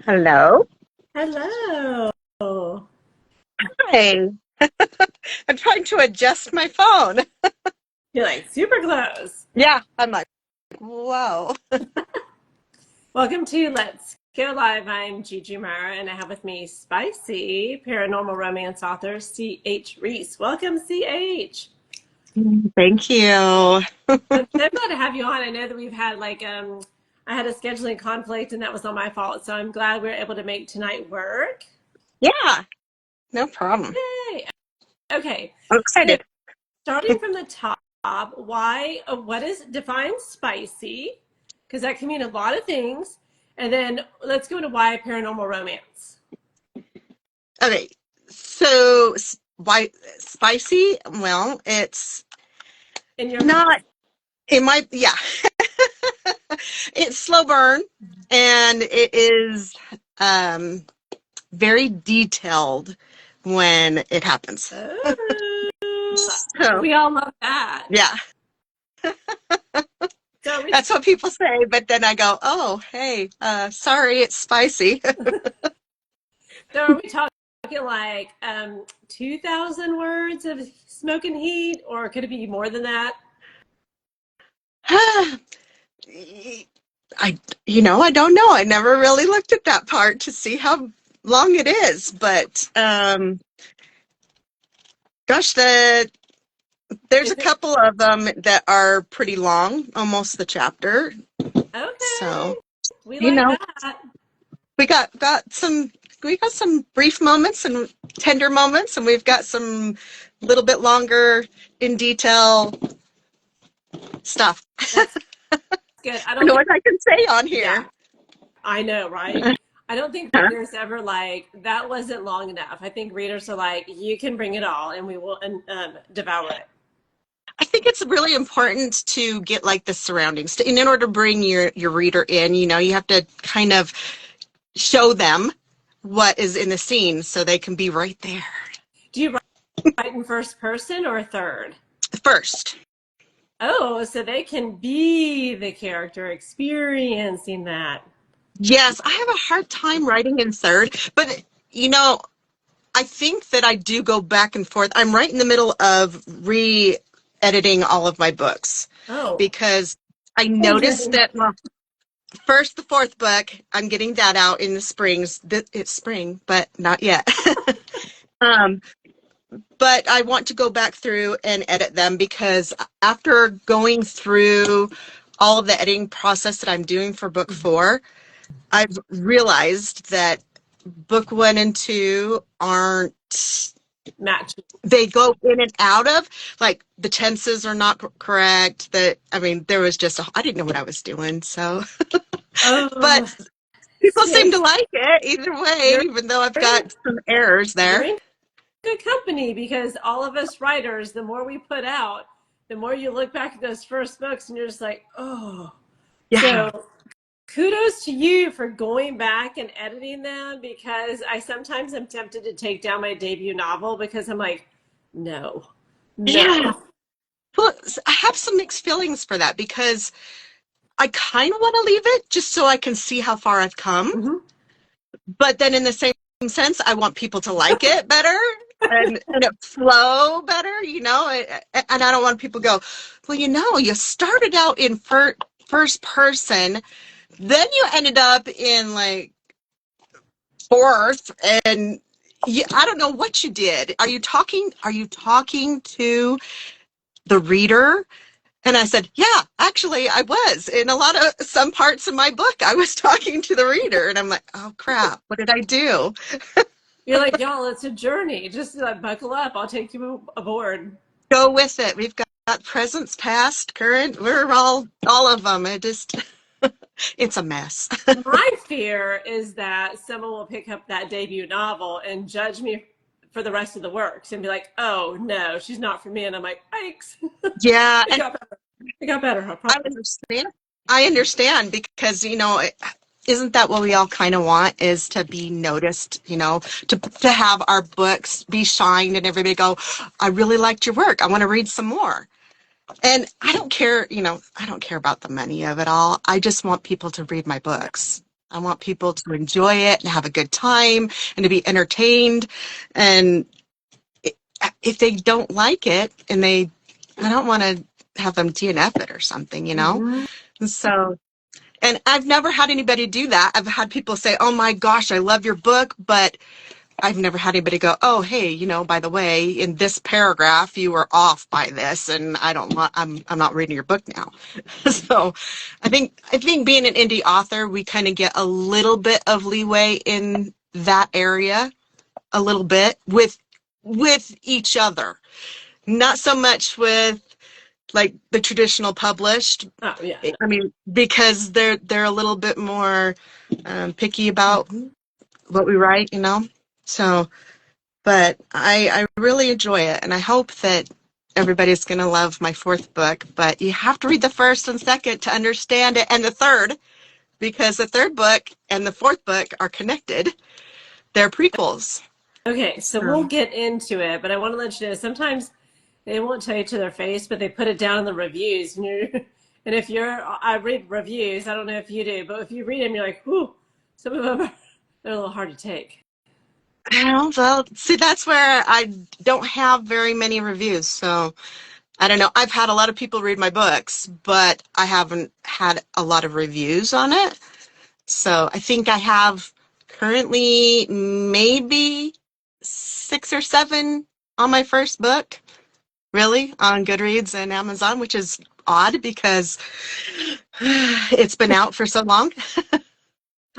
Hello. Hello. Hi. I'm trying to adjust my phone. You're like super close. Yeah, I'm like, whoa. Welcome to Let's Go Live. I'm Gigi Mara, and I have with me spicy paranormal romance author C.H. Reece. Welcome, C.H. Thank you. I'm so glad to have you on. I know that we've had I had a scheduling conflict, and that was all my fault. So I'm glad we were able to make tonight work. Yeah, no problem. Yay. Okay. I'm So excited. starting from the top, what is define spicy? Because that can mean a lot of things. And then let's go into why paranormal romance. Okay, so why spicy? Well, it's In your mind. not, it might, yeah. It's slow burn and it is um, very detailed when it happens. Oh, So, we all love that. yeah. So are we, That's what people say, but then I go, oh, hey, sorry, it's spicy. so are we talking like 2,000 words of smoke and heat, or could it be more than that? I don't know. I never really looked at that part to see how long it is, but gosh, there's Is a it couple of them that are pretty long, almost the chapter. okay? So, We you like know, that. we got some brief moments and tender moments, and we've got some little bit longer in detail stuff. That's good. I I don't know think, what I can say on yeah, here. I know, right? I don't think readers ever like that wasn't long enough. I think readers are like, you can bring it all, and we will devour it. I think it's really important to get like the surroundings. In order to bring your reader in, you have to kind of show them what is in the scene so they can be right there. Do you write in first person or third? First, Oh, so they can be the character experiencing that. yes, I have a hard time writing in third, but you know, I think that I do go back and forth. I'm right in the middle of re-editing all of my books Oh, because I hold your noticed that, well, first, the fourth book, I'm getting that out in the springs. It's spring, but not yet. um, but I want to go back through and edit them because after going through all of the editing process that I'm doing for book four, I've realized that book one and two aren't, match. they go in and out of, like the tenses are not correct. That, I mean, there was just, I didn't know what I was doing. So, Oh, but people seem to sis, like it either way, you're even though I've in, got some errors you're there. in good company because all of us writers, the more we put out, the more you look back at those first books and you're just like, oh. Yeah. So kudos to you for going back and editing them because I sometimes am tempted to take down my debut novel because I'm like, no, Yeah. no. Well, I have some mixed feelings for that because I kind of want to leave it just so I can see how far I've come. Mm-hmm. But then in the same sense, I want people to like it better and it flow better, and I don't want people to go, well, you started out in first person, then you ended up in like fourth, and I don't know what you did. Are you talking to the reader? And I said, yeah, actually, I was. In a lot of some parts of my book, I was talking to the reader. And I'm like, oh, crap, what did I do? You're like, y'all, it's a journey. Just buckle up. I'll take you aboard. Go with it. We've got presents, past, current. We're all of them. It's a mess. My fear is that someone will pick up that debut novel and judge me for the rest of the works and be like, oh, no, she's not for me. And I'm like, thanks. Yeah, It and got better. It got better, I I promise. understand. I understand because, isn't that what we all kind of want is to be noticed, to have our books be shined and everybody go, I really liked your work. I want to read some more. And I don't care about the money of it all. I just want people to read my books. I want people to enjoy it and have a good time and to be entertained. And if they don't like it, I don't want to have them DNF it or something, you know? Mm-hmm. And so, and I've never had anybody do that. I've had people say, "Oh my gosh, I love your book," but I've never had anybody go, "Oh, hey, by the way, in this paragraph, you were off by this, and I'm not reading your book now." So I think being an indie author, we kind of get a little bit of leeway in that area, a little bit with each other. Not so much with like the traditional published. Oh yeah. I mean, because they're a little bit more picky about what we write, So, but I really enjoy it, and I hope that everybody's going to love my fourth book. But you have to read the first and second to understand it, and the third, because the third book and the fourth book are connected. They're prequels. Okay, so we'll get into it, but I want to let you know sometimes they won't tell you to their face, but they put it down in the reviews. And if I read reviews, I don't know if you do, but if you read them, you're like, whew, some of them they're a little hard to take. Well, see, that's where I don't have very many reviews, so I don't know. I've had a lot of people read my books, but I haven't had a lot of reviews on it. So I think I have currently maybe 6 or 7 on my first book, really, on Goodreads and Amazon, which is odd because it's been out for so long.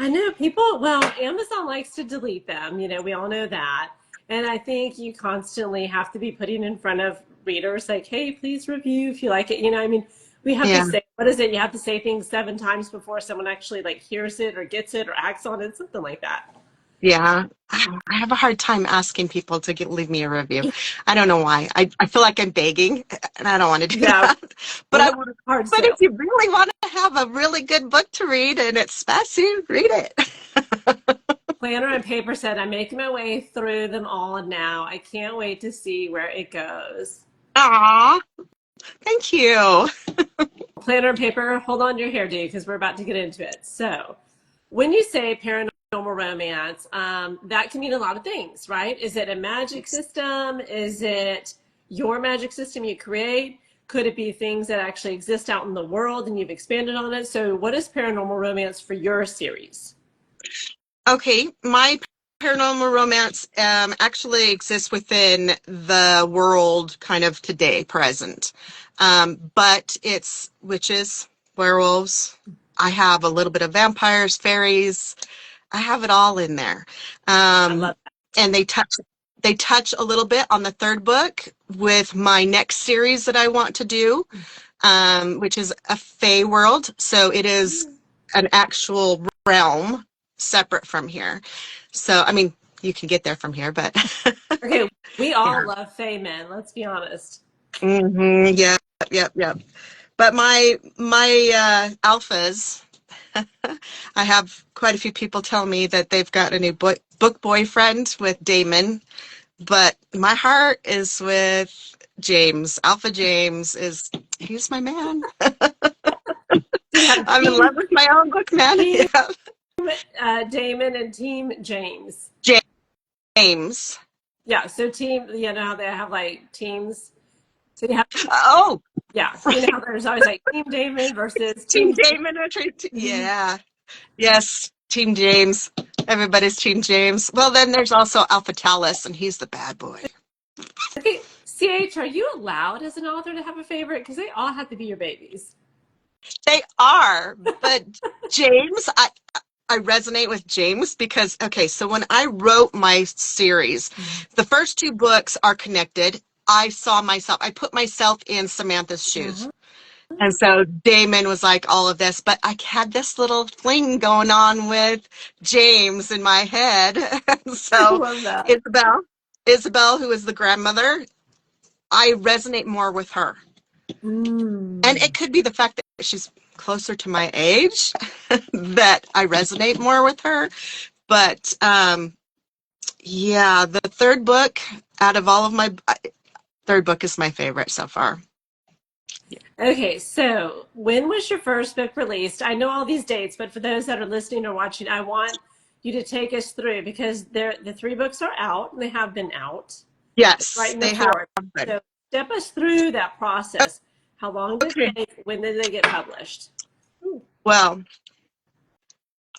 I know well, Amazon likes to delete them. We all know that. And I think you constantly have to be putting in front of readers like, hey, please review if you like it. I mean, we have to Yeah. say, what is it? You have to say things 7 times before someone actually like hears it or gets it or acts on it, something like that. Yeah, I have a hard time asking people to leave me a review. I don't know why. I feel like I'm begging, and I don't want to do Yeah, that. But we're not hard but if sale. you really want to have a really good book to read and it's spicy, read it. Planner and paper said, I'm making my way through them all now. I can't wait to see where it goes. Aw, thank you. Planner and paper, hold on to your hair, dude, because we're about to get into it. So, when you say paranormal romance, that can mean a lot of things, right? Is it a magic system? Is it your magic system you create? Could it be things that actually exist out in the world and you've expanded on it? So, what is paranormal romance for your series? Okay, my paranormal romance actually exists within the world kind of today, present. But it's witches, werewolves. I have a little bit of vampires, fairies. I have it all in there. I love And they touch a little bit on the third book with my next series that I want to do, which is a Fae world. So it is an actual realm separate from here. So, I mean, you can get there from here, but that. Okay, we yeah. all love Fae men, let's be honest. Yep, yep, yep. But my alphas, I have quite a few people tell me that they've got a new book boyfriend with Damon, but my heart is with James. Alpha James he's my man. So you have I'm in love with my own book, man. team Yeah. Damon and team James. James. Yeah, so team, how they have like teams. So you have, Oh, yeah, right. how there's always like Team Damon versus Team Team Damon. James. Yeah. Yes. Team James. Everybody's Team James. Well, then there's also Alpha Talis, and he's the bad boy. Okay, CH, are you allowed as an author to have a favorite? Because they all have to be your babies. They are, but James, I resonate with James because, okay, so when I wrote my series, the first 2 books are connected. I put myself in Samantha's shoes. Uh-huh. And so Damon was like all of this, but I had this little fling going on with James in my head. I So love that. Isabel, who is the grandmother, I resonate more with her. And Mm. it could be the fact that she's closer to my age that I resonate more with her. But yeah, the third book out of all of my third book is my favorite so far. Okay, so when was your first book released? I know all these dates, but for those that are listening or watching, I want you to take us through because the three books are out and they have been out. Yes, Writing the they have fourth. been. So step us through that process. How long did Okay. it take? When did they get published? Well,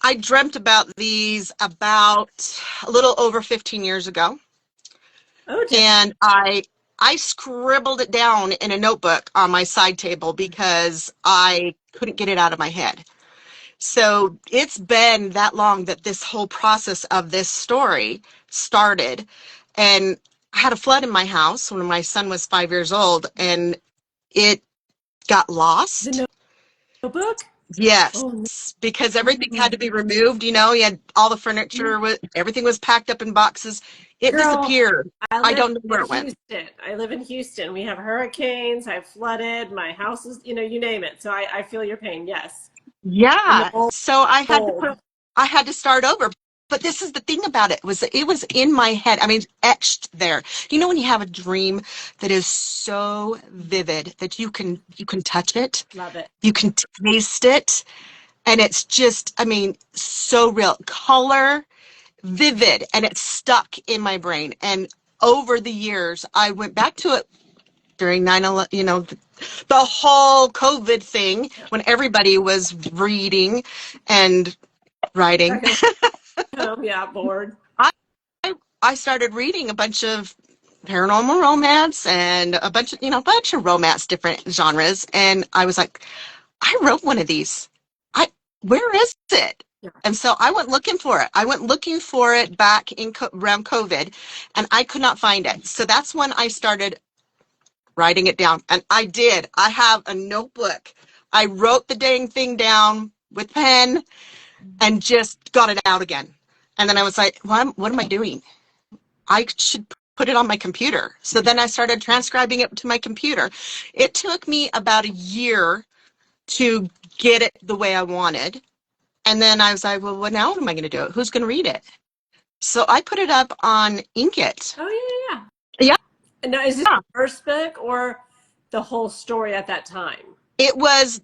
I dreamt about these about a little over 15 years ago. Oh, And I scribbled it down in a notebook on my side table because I couldn't get it out of my head. So it's been that long that this whole process of this story started. And I had a flood in my house when my son was 5 years old, and it got the lost. notebook? Yes, Oh, because everything had no. to be removed. You had all the furniture, everything was packed up in boxes. It Girl, disappeared. I I live don't know where in it went. Houston. I live in Houston. We have hurricanes. I've flooded. My house is, you name it. So I feel your pain. Yes. And the Yeah. mold. So I had to start over. But this is the thing about it, was that it was in my head. I mean, etched there. When you have a dream that is so vivid that you can touch it, Love it. you can taste it, and it's just, I mean, so real. Color, vivid, and it's stuck in my brain. And over the years, I went back to it during 9/11, the whole COVID thing when everybody was reading and writing. Back at home. Yeah, bored. I I started reading a bunch of paranormal romance and a bunch of romance, different genres, and I was like, I wrote one of these. I Where is it? Yeah. And so I went looking for it. I went looking for it back in around COVID, and I could not find it. So that's when I started writing it down. And I did. I have a notebook. I wrote the dang thing down with pen and just got it out again. And then I was like, what am I doing? I should put it on my computer. So then I started transcribing it to my computer. It took me about a year to get it the way I wanted. And then I was like, well, what now am I going to do it? Who's going to read it? So I put it up on Inkit. Oh, yeah, yeah. Yeah. And now, is this the first book or the whole story at that time? It was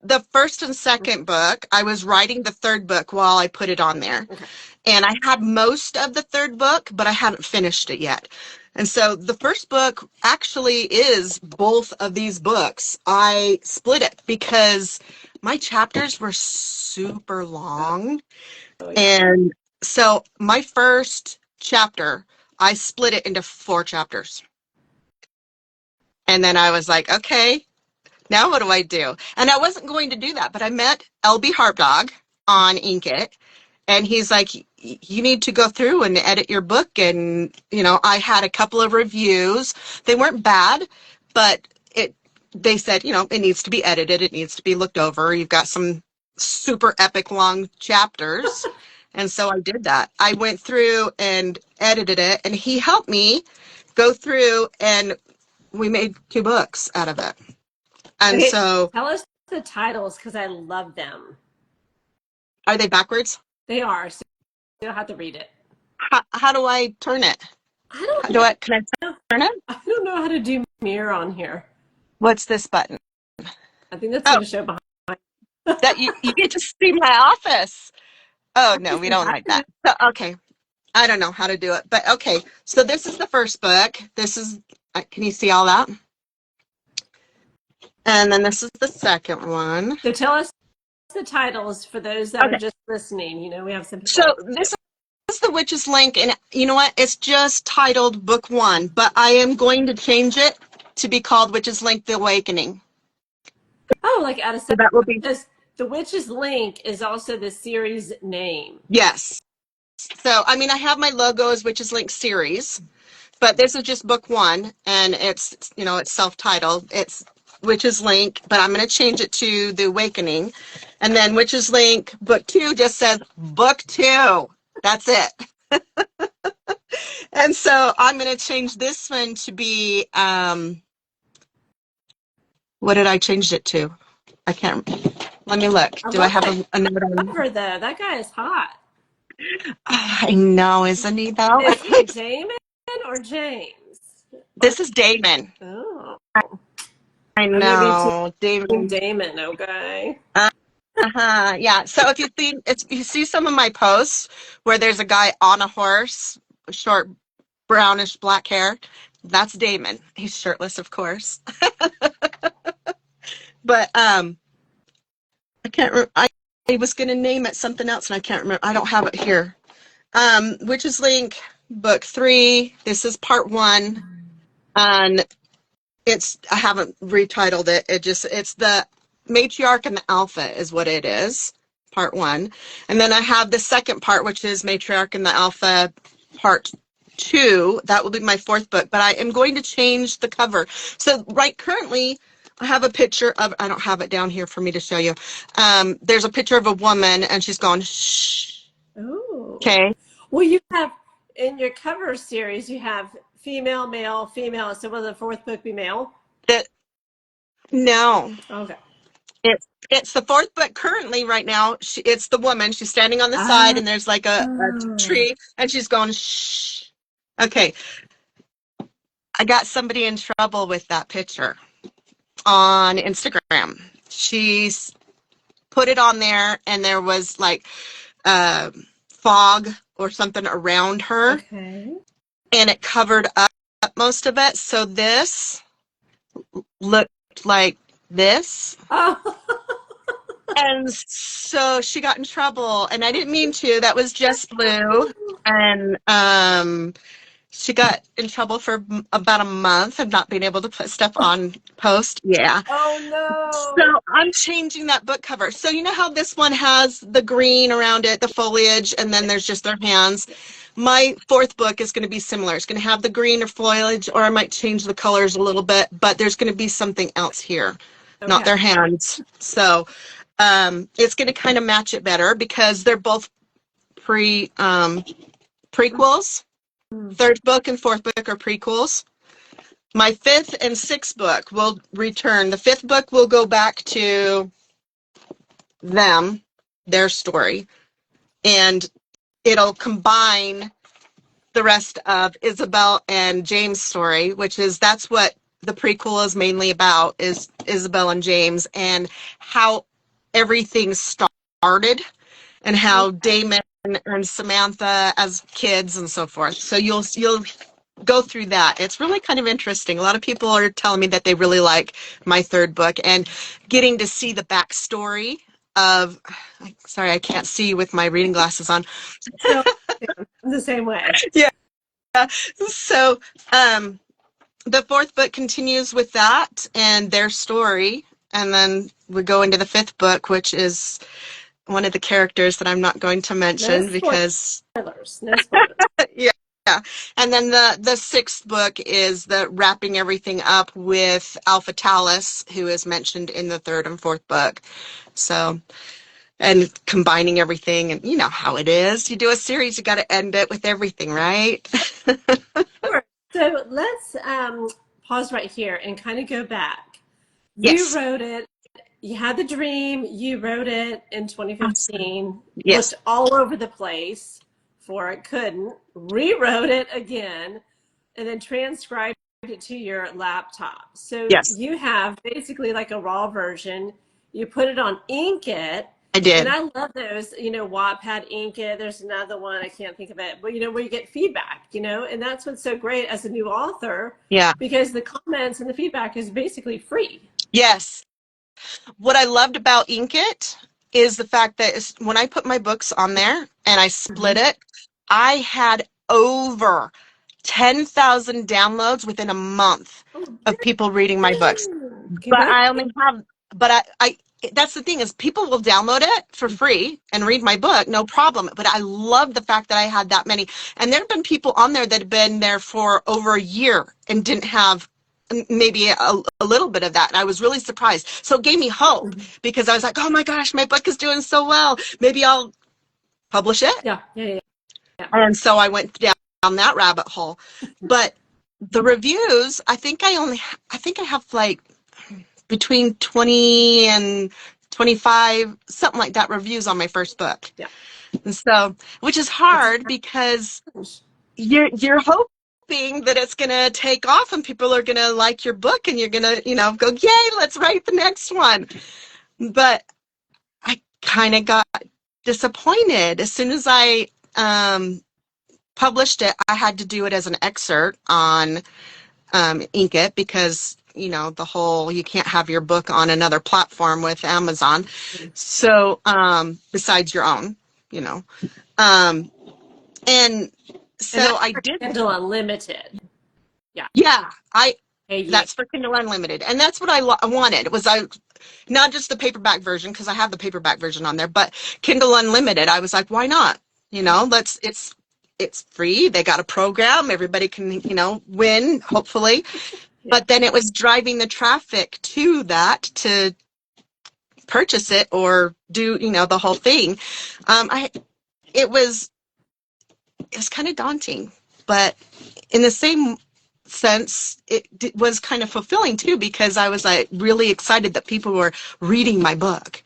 the first and second book. I was writing the third book while I put it on there. Okay. And I had most of the third book, but I hadn't finished it yet. And so the first book actually is both of these books. I split it because my chapters were super long. Oh, yeah. And so my first chapter, I split it into 4 chapters. And then I was like, okay, now what do I do? And I wasn't going to do that, but I met LB Harpdog on Inkit, and he's like, you need to go through and edit your book. And, I had a couple of reviews. They weren't bad, but they said, it needs to be edited. It needs to be looked over. You've got some super epic long chapters. And so I did that. I went through and edited it, and he helped me go through, and we made 2 books out of it. And Okay. so, Tell us the titles because I love them. are they backwards? They are. So you'll have to read it. How do I turn it? I don't Can I know. turn it? I don't know how to do mirror on here. What's this button? I think that's Oh, going to show behind. that you get to see my office. Oh, no, we don't like that. So, okay. I don't know how to do it, but okay. So this is the first book. Can you see all that? And then this is the second one. So tell us the titles for those that are Okay. just listening. We have some So people. this is the Witch's Link, and you know what? It's just titled Book 1, but I am going to change it to be called Witch's Link: The Awakening. Oh, like out of So that will be, because The Witch's Link is also the series name. yes. So, I mean, I have my logo as Witch's Link series, but this is just book 1, and it's self-titled. It's Witch's Link, but I'm going to change it to The Awakening. And then Witch's Link book 2 just says book 2. That's it. And so I'm going to change this one to be, what did I change it to? I can't, let me look. Do I have a note on? Cover though. That guy is hot. I know, isn't he though? Is he Damon or James? This is Damon. Oh. I I I'm gonna be know, Team Damon. Damon. Okay. Uh-huh. Yeah. So if you see some of my posts where there's a guy on a horse, short brownish black hair, that's Damon. He's shirtless, of course. But I can't remember. I was going to name it something else and I can't remember. I don't have it here. Witch's Link, book 3. This is part 1. And I haven't retitled it. It's the matriarch and the alpha is what it is, part 1. And then I have the second part, which is matriarch and the alpha, part 2. That will be my 4th book, but I am going to change the cover. So currently I have a picture of, I don't have it down here for me to show you. There's a picture of a woman and she's going, shh. Oh. Okay. Well, you have in your cover series, you have female, male, female. So will the 4th book be male? No. Okay. It's the 4th book currently right now. It's the woman. She's standing on the side and there's like a tree and she's going, shh. Okay. I got somebody in trouble with that picture on Instagram. She's put it on there and there was like fog or something around her. Okay. And it covered up most of it. So this looked like this. Oh. And so she got in trouble, and I didn't mean to. That was just blue. And she got in trouble for about a month of not being able to put stuff on post. Yeah. Oh So no. I'm changing that book cover. So you know how this one has the green around it, the foliage, and then there's just their hands? My 4th book is going to be similar. It's going to have the green or foliage, or I might change the colors a little bit, but there's going to be something else here, not their hands. So it's going to kind of match it better because they're both prequels. 3rd book and 4th book are prequels. My 5th and 6th book will return. The 5th book will go back to them, their story, and it'll combine the rest of Isabel and James' story, that's what the prequel is mainly about, is Isabel and James and how everything started and how Damon and Samantha as kids and so forth. So you'll go through that. It's really kind of interesting. A lot of people are telling me that they really like my 3rd book and getting to see the backstory of, sorry, I can't see with my reading glasses on. So the same way. Yeah. So the 4th book continues with that and their story. And then we go into the 5th book, which is one of the characters that I'm not going to mention because no spoilers. yeah. And then the 6th book is the wrapping everything up with Alpha Talis, who is mentioned in the 3rd and 4th book. So, and combining everything, and you know how it is. You do a series, you got to end it with everything, right? Sure. So let's pause right here and kind of go back. Yes. You wrote it. You had the dream. You wrote it in 2015. Yes. Looked all over the place for it, couldn't. Rewrote it again, and then transcribed it to your laptop. So Yes. you have basically like a raw version. You put it on Inkit. I did. And I love those, Wattpad, Inkit. There's another one, I can't think of it, but where you get feedback, and that's what's so great as a new author. Yeah. Because the comments and the feedback is basically free. Yes. What I loved about Inkit is the fact that when I put my books on there and I split it, I had over 10,000 downloads within a month of people reading my books. But I only have, but I that's the thing is people will download it for free and read my book, no problem. But I love the fact that I had that many. And there have been people on there that have been there for over a year and didn't have maybe a little bit of that. And I was really surprised. So it gave me hope because I was like, oh my gosh, my book is doing so well. Maybe I'll publish it. Yeah. And so I went down that rabbit hole. But the reviews, I think I have like between 20 and 25, something like that, reviews on my first book. Yeah. And so, which is hard because you're hoping hoping that it's going to take off and people are going to like your book and you're going to, go, yay, let's write the next one. But I kind of got disappointed. As soon as I published it, I had to do it as an excerpt on Ink It because, the whole, you can't have your book on another platform with Amazon. So, besides your own, and so I did. Kindle Unlimited. Yeah, Hey, that's for Kindle Unlimited. And that's what I wanted. It was not just the paperback version, because I have the paperback version on there, but Kindle Unlimited. I was like, why not? It's free. They got a program. Everybody can, win, hopefully. But then it was driving the traffic to that to purchase it or do, the whole thing. It was kind of daunting, but in the same sense, it was kind of fulfilling too, because I was like really excited that people were reading my book.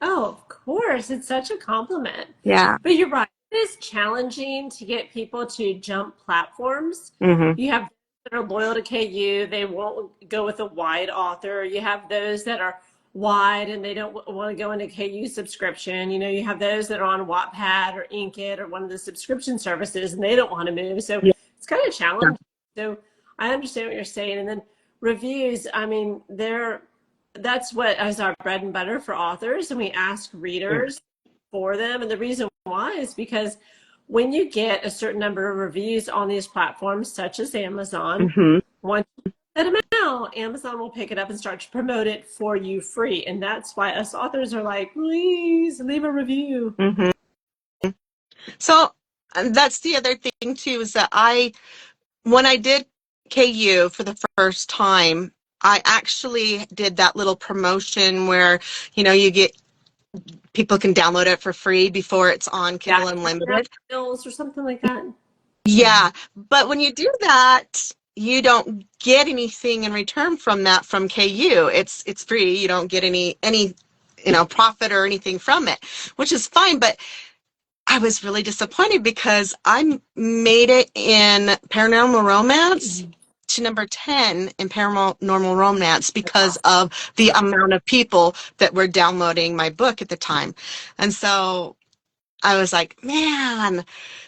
Oh, of course. It's such a compliment. Yeah. But you're right. It is challenging to get people to jump platforms. Mm-hmm. You have those that are loyal to KU. They won't go with a wide author. You have those that are wide and they don't want to go into KU subscription. You have those that are on Wattpad or Inkit or one of the subscription services and they don't want to move. So it's kind of challenging. So I understand what you're saying. And then reviews, I mean, that's what is our bread and butter for authors. And we ask readers for them. And the reason why is because when you get a certain number of reviews on these platforms, such as Amazon, once you set them out, Amazon will pick it up and start to promote it for you free. And that's why us authors are like, please leave a review. So that's the other thing too, is that when I did KU for the first time, I actually did that little promotion where, people can download it for free before it's on Kindle Unlimited. Or something like that. Yeah, but when you do that, you don't get anything in return from that from KU. It's free. You don't get any profit or anything from it, which is fine. But I was really disappointed because I made it in Paranormal Romance to number 10 in Paranormal Romance because of the amount of people that were downloading my book at the time. And so I was like, man,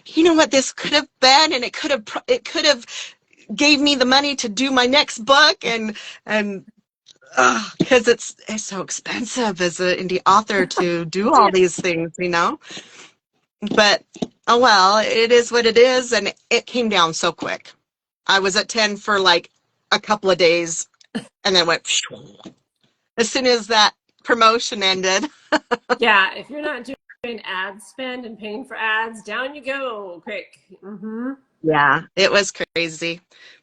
you know what this could have been? And it could have gave me the money to do my next book and because it's so expensive as an indie author to do all these things, But, oh well, it is what it is, and it came down so quick. I was at 10 for like a couple of days, and then went, as soon as that promotion ended. Yeah, if you're not doing ad spend and paying for ads, down you go, quick. Yeah, it was crazy,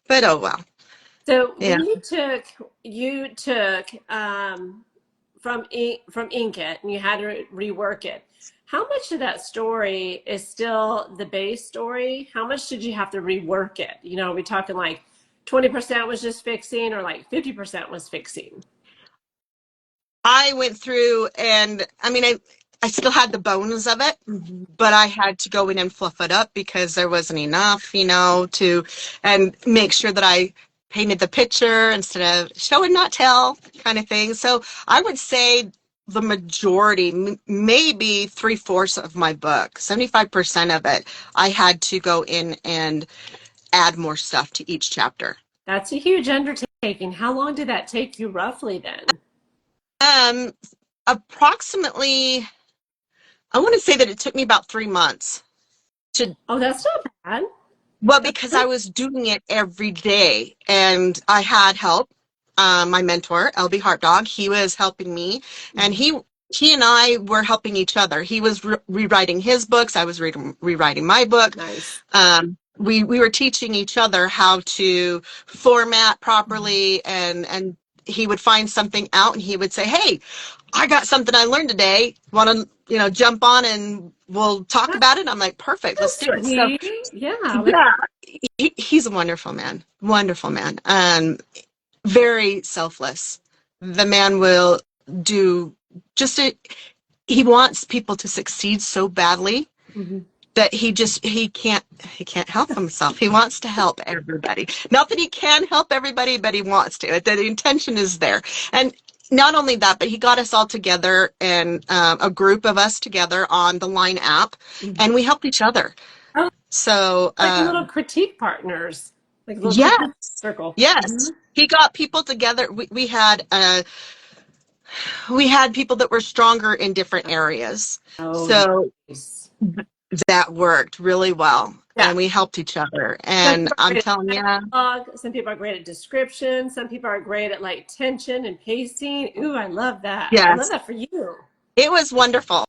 but oh well. So when you took from Inkit and you had to rework it, how much of that story is still the base story? How much did you have to rework it? Are we talking like 20% was just fixing or like 50% was fixing? I went through and I still had the bones of it, but I had to go in and fluff it up because there wasn't enough, and make sure that I painted the picture instead of show and not tell kind of thing. So I would say the majority, maybe 3/4 of my book, 75% of it, I had to go in and add more stuff to each chapter. That's a huge undertaking. How long did that take you roughly then? Approximately, I want to say that it took me about 3 months. Oh, that's not bad. Well, because I was doing it every day and I had help. My mentor, LB Harpdog, he was helping me, and he and I were helping each other. He was rewriting his books. I was rewriting my book. Nice. We were teaching each other how to format properly, and he would find something out and he would say, hey, I got something I learned today. Want to, jump on and we'll talk about it? I'm like, perfect, let's do it. So, he's a wonderful man. Wonderful man. Very selfless. The man will do he wants people to succeed so badly that he can't help himself. He wants to help everybody. Not that he can help everybody, but he wants to. The intention is there. And not only that, but he got us all together, and a group of us together on the Line app, and we helped each other. Oh, So like little critique partners, like a little yes, critique circle. yes, he got people together. We had people that were stronger in different areas. Oh, So nice. that worked really well, Yeah. and we helped each other. Some And people are I'm great telling at you, dialogue, some people are great at description, some people are great at like tension and pacing. Ooh, I love that. I love yes, that for you. it was wonderful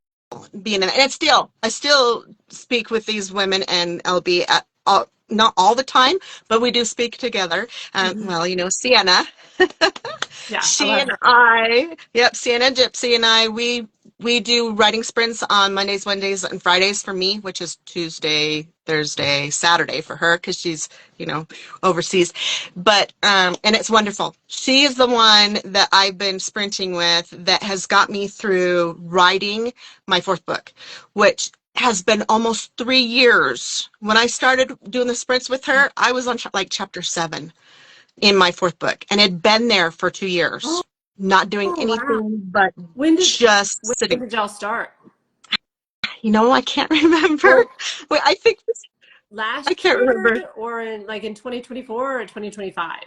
being in it. And I still speak with these women and LB at all, not all the time, but we do speak together. Well, Sienna, Yeah, I she love and her. I, yep, Sienna Gypsy and I, we do writing sprints on Mondays, Wednesdays, and Fridays for me, which is Tuesday, Thursday, Saturday for her, because she's, overseas. But, and it's wonderful. She is the one that I've been sprinting with that has got me through writing my fourth book, which has been almost 3 years. When I started doing the sprints with her, I was on chapter 7 in my fourth book, and had been there for 2 years, not doing Oh, wow. anything but When did just when sitting. did y'all start? I can't remember. Well, Wait, I think I last can't year remember. or in 2024 or 2025?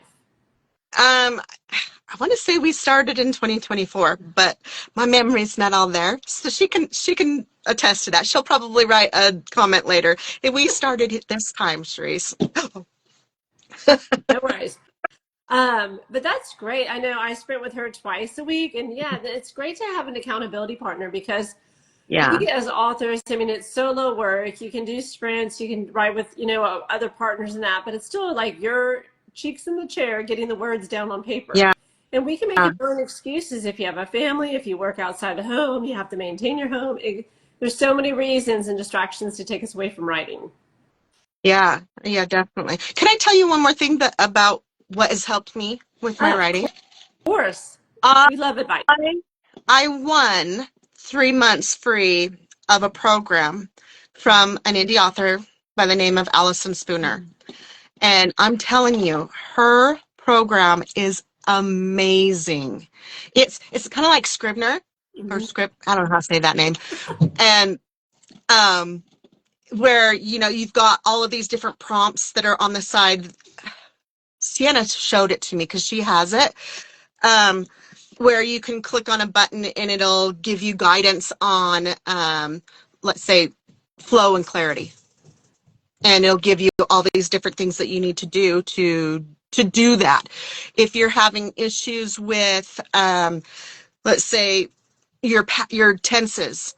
I want to say we started in 2024, but my memory's not all there. So she can attest to that. She'll probably write a comment later. If we started it this time, Sharice. No worries. But that's great. I know I sprint with her twice a week, and yeah, it's great to have an accountability partner because Yeah. we as authors, I mean, it's solo work. You can do sprints, you can write with, other partners and that, but it's still like your cheeks in the chair getting the words down on paper. Yeah. And we can make your own excuses if you have a family, if you work outside the home, you have to maintain your home. There's so many reasons and distractions to take us away from writing. Yeah. Yeah, definitely. Can I tell you one more thing about what has helped me with my Of writing? course, I we love advice. I won 3 months free of a program from an indie author by the name of Allison Spooner. And I'm telling you, her program is amazing. It's kind of like Scribner or Script. I don't know how to say that name. And where you've got all of these different prompts that are on the side. Sienna showed it to me because she has it. Where you can click on a button and it'll give you guidance on, let's say, flow and clarity. And it'll give you all these different things that you need to do to do that. If you're having issues with, let's say, your tenses,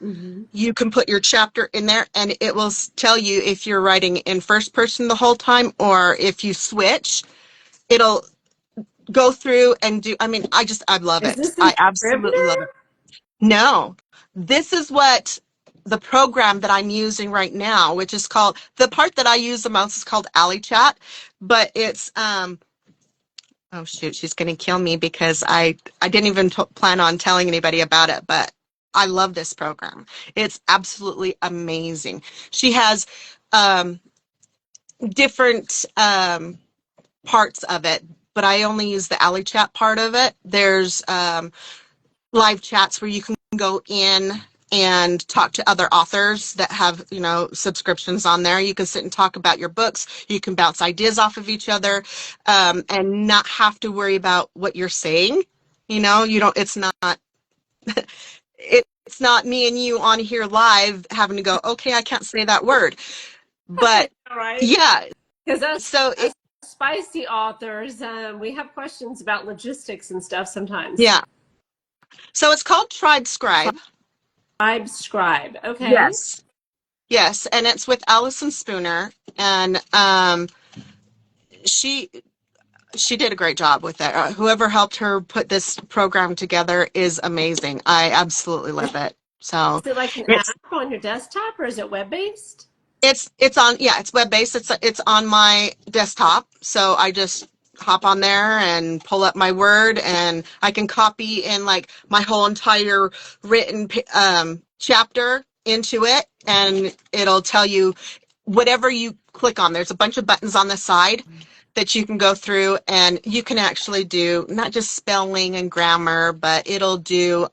you can put your chapter in there, and it will tell you if you're writing in first person the whole time, or if you switch, it'll go through and do. I mean, I love Is it. this in I absolutely love it. Scrivener? No, this is what the program that I'm using right now, which is called, the part that I use the most is called Alley Chat, but it's, oh shoot, she's going to kill me because I didn't even plan on telling anybody about it, but I love this program. It's absolutely amazing. She has different parts of it, but I only use the Alley Chat part of it. There's live chats where you can go in and talk to other authors that have, subscriptions on there. You can sit and talk about your books. You can bounce ideas off of each other, and not have to worry about what you're saying. It's not, it's not me and you on here live having to go, okay, I can't say that word. But All right. yeah, Because us, so us spicy authors, we have questions about logistics and stuff sometimes. yeah. So it's called Tribe Scribe. Scribe. Okay. Yes. Yes, and it's with Allison Spooner, and she she did a great job with it. Whoever helped her put this program together is amazing. I absolutely love it. So Is it like an it's app on your desktop or is it web based? it's on, yeah, it's web based. It's on my desktop, so I just hop on there and pull up my Word, and I can copy in like my whole entire written chapter into it, and it'll tell you whatever you click on. There's a bunch of buttons on the side that you can go through, and you can actually do not just spelling and grammar, but it'll do,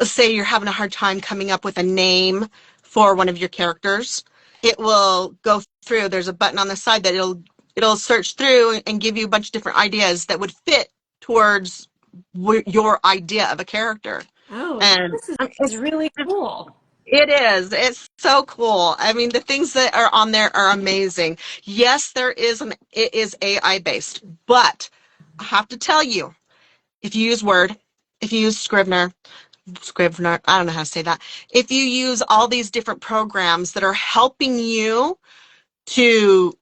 say you're having a hard time coming up with a name for one of your characters. It will go through. There's a button on the side that it'll search through and give you a bunch of different ideas that would fit towards your idea of a character. Oh, And this is really cool. it is. It's so cool. I mean, the things that are on there are amazing. Yes, it is AI based, but I have to tell you, if you use Word, if you use Scrivener, I don't know how to say that. If you use all these different programs that are helping you to,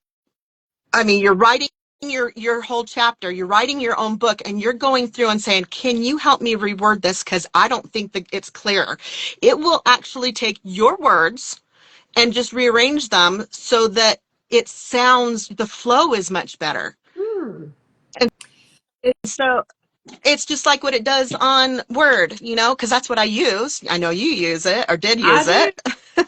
I mean, you're writing your whole chapter, you're writing your own book, and you're going through and saying, can you help me reword this? Because I don't think that it's clear. It will actually take your words and just rearrange them so that the flow is much better. And so it's just like what it does on Word, because that's what I use. I know you use it or did use I it.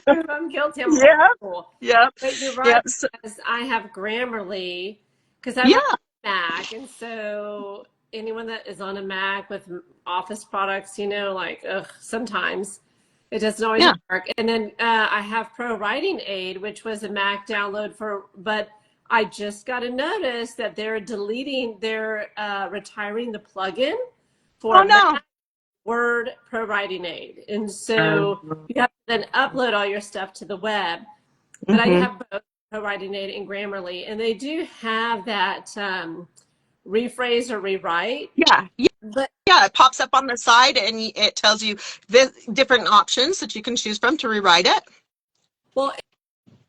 do. I'm guilty. I'm Yeah. horrible. Yep. But you're right, Yep. So, because I have Grammarly, because I run yeah. a Mac, and so anyone that is on a Mac with Office products, like, sometimes it doesn't always Yeah. work. And then I have Pro Writing Aid, which was a Mac download but I just got a notice that they're retiring the plugin Oh for no. Mac Word Pro Writing Aid. And so you have to then upload all your stuff to the web. But I Mm-hmm. have both Pro Writing Aid and Grammarly, and they do have that rephrase or rewrite. Yeah. But Yeah. It pops up on the side and it tells you the different options that you can choose from to rewrite it. well,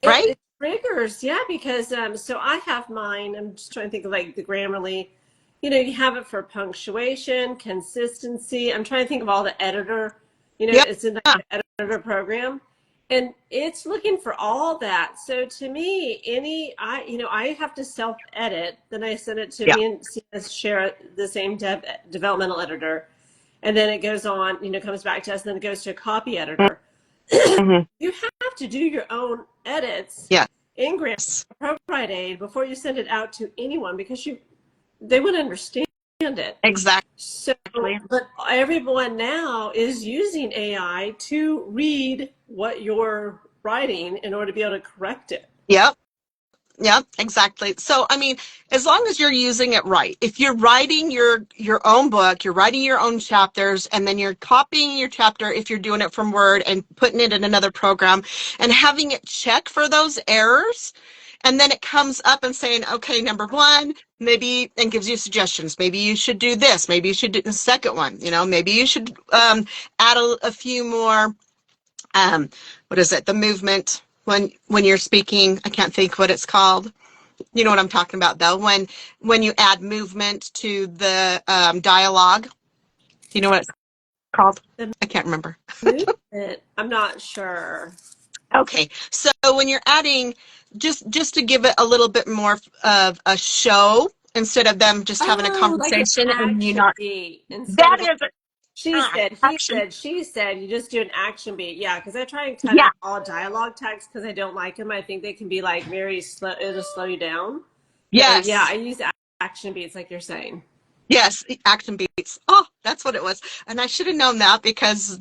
Right? it triggers, yeah, because so I have mine. I'm just trying to think of like the Grammarly. You have it for punctuation, consistency. I'm trying to think of all the editor. Yep. It's in like Yeah. the editor program, and it's looking for all that. So to me, I have to self edit. Then I send it to Yeah. me and CS share the same developmental editor, and then it goes on. Comes back to us, and then it goes to a copy editor. Mm-hmm. You have to do your own edits Yeah. in Grammarly Pro Aid before you send it out to anyone, because they wouldn't understand it. Exactly. So, but everyone now is using AI to read what you're writing in order to be able to correct it. Yep. Yep, exactly. So, I mean, as long as you're using it right, if you're writing your own book, you're writing your own chapters, and then you're copying your chapter if you're doing it from Word and putting it in another program and having it check for those errors, and then it comes up and saying, okay, number one, maybe, and gives you suggestions. Maybe you should do this. Maybe you should do the second one. Maybe you should add a few more. What is it? The movement when you're speaking. I can't think what it's called. You know what I'm talking about, though. When you add movement to the dialogue, you know what it's called? The I can't remember. movement, I'm not sure. Okay, so when you're adding, just to give it a little bit more of a show instead of them just having a Oh, like an conversation and you action not. beat instead That of is she said, he action. said, she said. You just do an action beat. Yeah, because I try and cut Yeah. out all dialogue tags because I don't like them. I think they can be like very slow. It'll slow you down. But yeah, Yes. I use action beats like you're saying. Yes. Action beats. Oh, that's what it was. And I should have known that because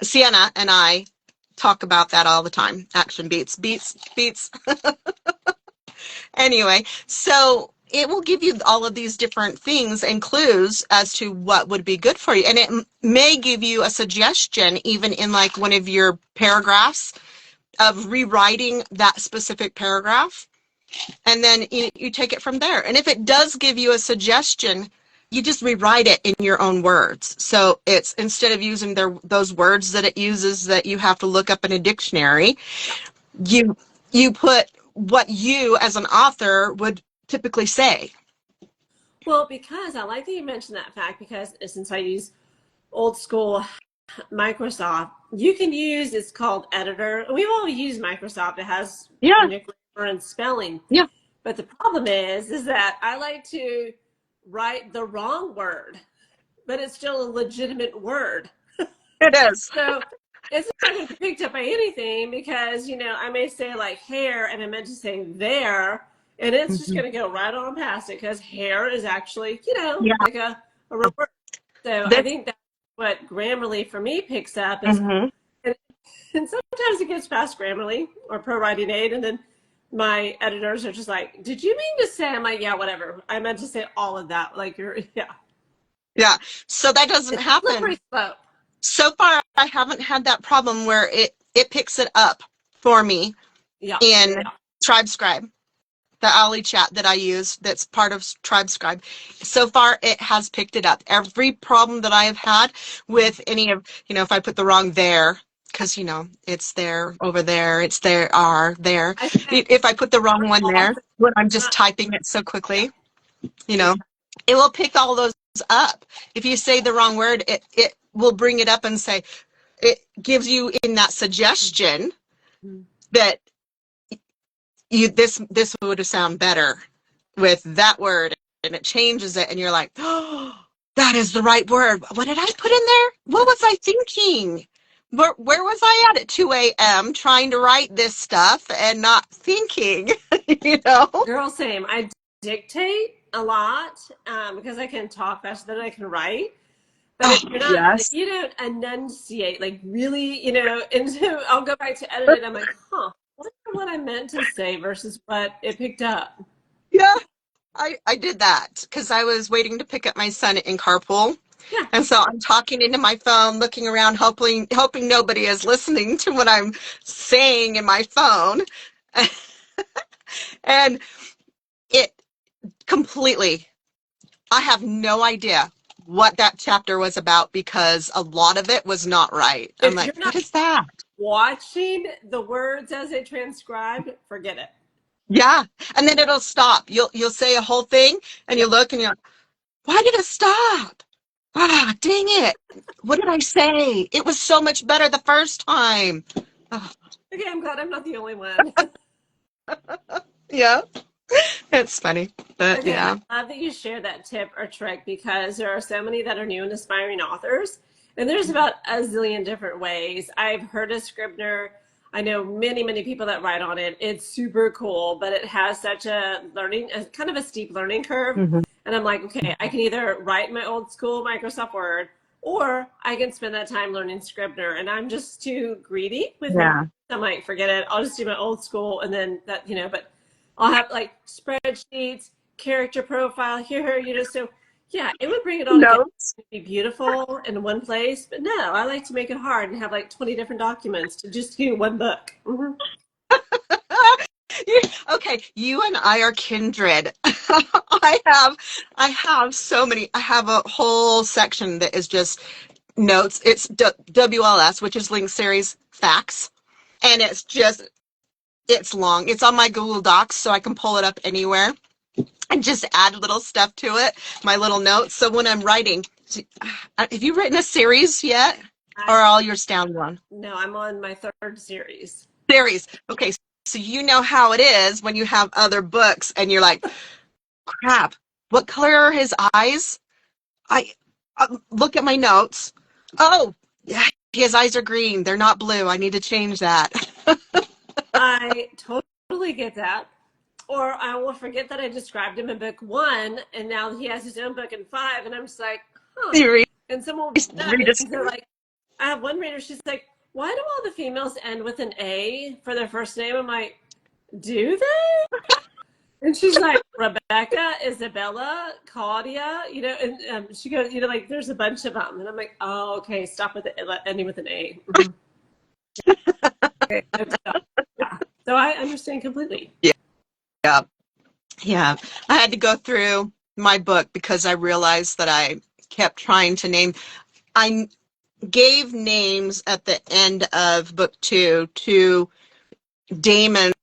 Sienna and I talk about that all the time. Action beats, beats. Anyway, so it will give you all of these different things and clues as to what would be good for you. And it may give you a suggestion even in like one of your paragraphs of rewriting that specific paragraph. And then you take it from there. And if it does give you a suggestion, you just rewrite it in your own words. So it's instead of using those words that it uses that you have to look up in a dictionary, you put what you as an author would typically say. Well, because I like that you mentioned that fact, because since I use old school Microsoft, you can use, it's called Editor. We've all used Microsoft. It has Yeah, grammar and spelling. yeah. But the problem is that I like to write the wrong word, but it's still a legitimate word. It is. So it's not going to be picked up by anything because, I may say like hair and I meant to say there, and it's just Mhm. going to go right on past it because hair is actually, Yeah. like a real word. So I This. think that's what Grammarly for me picks up is, Mhm. and, and sometimes it gets past Grammarly or Pro Writing Aid, and then my editors are just like, "Did you mean to say?" I'm like, "Yeah, whatever. I meant to say all of that." Like yeah, Yeah. So that doesn't it's a happen. slippery slope. So far, I haven't had that problem where it picks it up for me Yeah, in yeah. Scribe, the Alley chat that I use that's part of Scribe. So far, it has picked it up. Every problem that I have had with any of, if I put the wrong there, because, it's there, over there, it's there, are there. I say If I put the wrong one there, often, when I'm just not typing it so yeah. quickly, it will pick all those up. If you say the wrong word, it will bring it up and say, it gives you in that suggestion that this would sound better with that word, and it changes it, and you're like, oh, that is the right word. What did I put in there? What was I thinking? Where was I at 2 a.m. trying to write this stuff and not thinking? you know? Girl, same. I dictate a lot because I can talk faster than I can write. But Oh, if yes. you don't enunciate, like really, and so I'll go back to edit it. I'm like, huh, wonder what I meant to say versus what it picked up. Yeah, I did that because I was waiting to pick up my son in carpool. Yeah. And so I'm talking into my phone, looking around, hoping nobody is listening to what I'm saying in my phone. And it completely, I have no idea what that chapter was about because a lot of it was not right. I'm If like, you're not what is that? watching the words as they transcribed, forget it. Yeah. And then it'll stop. You'll say a whole thing and you Yep. look and you're like, why did it stop? Ah, dang it. What did I say? It was so much better the first time. Oh, Okay, I'm glad I'm not the only one. yeah. It's funny. But Okay, yeah. I love that you share that tip or trick because there are so many that are new and aspiring authors, and there's about a zillion different ways. I've heard of Scribner. I know many, many people that write on it. It's super cool, but it has such a kind of a steep learning curve. Mhm. And I'm like, okay, I can either write my old school Microsoft Word, or I can spend that time learning Scribner. And I'm just too greedy with my. Yeah. I might forget it. I'll just do my old school, and then that, but I'll have like spreadsheets, character profile here, so yeah, it would bring it all together. Notes. It'd be beautiful in one place, but no, I like to make it hard and have like 20 different documents to just do one book. Mm-hmm. Okay, you and I are kindred. I have so many. I have a whole section that is just notes. It's WLS, which is link series facts, and it's long. It's on my Google Docs, so I can pull it up anywhere and just add little stuff to it, my little notes. So when I'm writing, have you written a series yet, or all your stand one? No, I'm on my third series. Series. Okay, so you know how it is when you have other books and you're like, crap, what color are his eyes? I look at my notes. Oh, yeah, his eyes are green. They're not blue. I need to change that. I totally get that. Or I will forget that I described him in book 1, and now he has his own book in 5, and I'm just like, huh. You And someone will be nice. And they're rediscover. like, I have one reader, she's like, why do all the females end with an A for their first name? I'm like, do they? And she's like, Rebecca, Isabella, Claudia, and she goes, like, there's a bunch of them. And I'm like, oh, okay, stop with it, ending with an A. Mm-hmm. Okay. Yeah. So I understand completely. Yeah. Yeah. I had to go through my book because I realized that I kept trying to name. I gave names at the end of book 2 to Damon's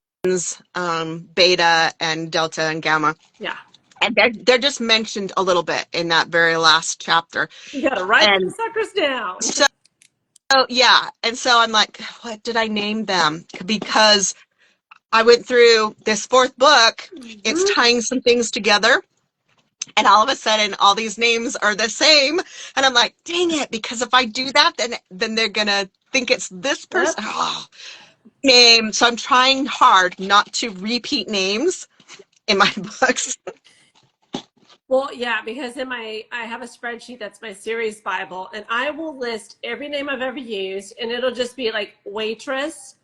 beta and delta and gamma. Yeah. And they're just mentioned a little bit in that very last chapter. You got to write And the suckers down. so, yeah. And so I'm like, what did I name them? Because I went through this 4th book. It's tying some things together. And all of a sudden, all these names are the same. And I'm like, dang it, because if I do that, then they're going to think it's this person. Yep. Oh, name. So I'm trying hard not to repeat names in my books. Well, yeah, because I have a spreadsheet that's my series Bible, and I will list every name I've ever used, and it'll just be like waitress,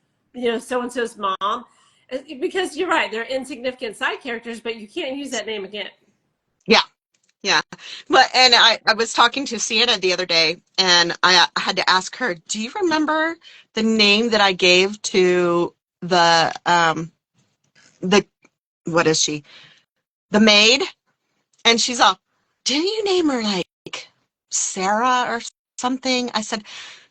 so and so's mom, because you're right, they're insignificant side characters, but you can't use that name again. Yeah. Yeah. And I was talking to Sienna the other day, and I had to ask her, do you remember the name that I gave to the what is she? The maid? And she's all, didn't you name her like Sarah or something? I said,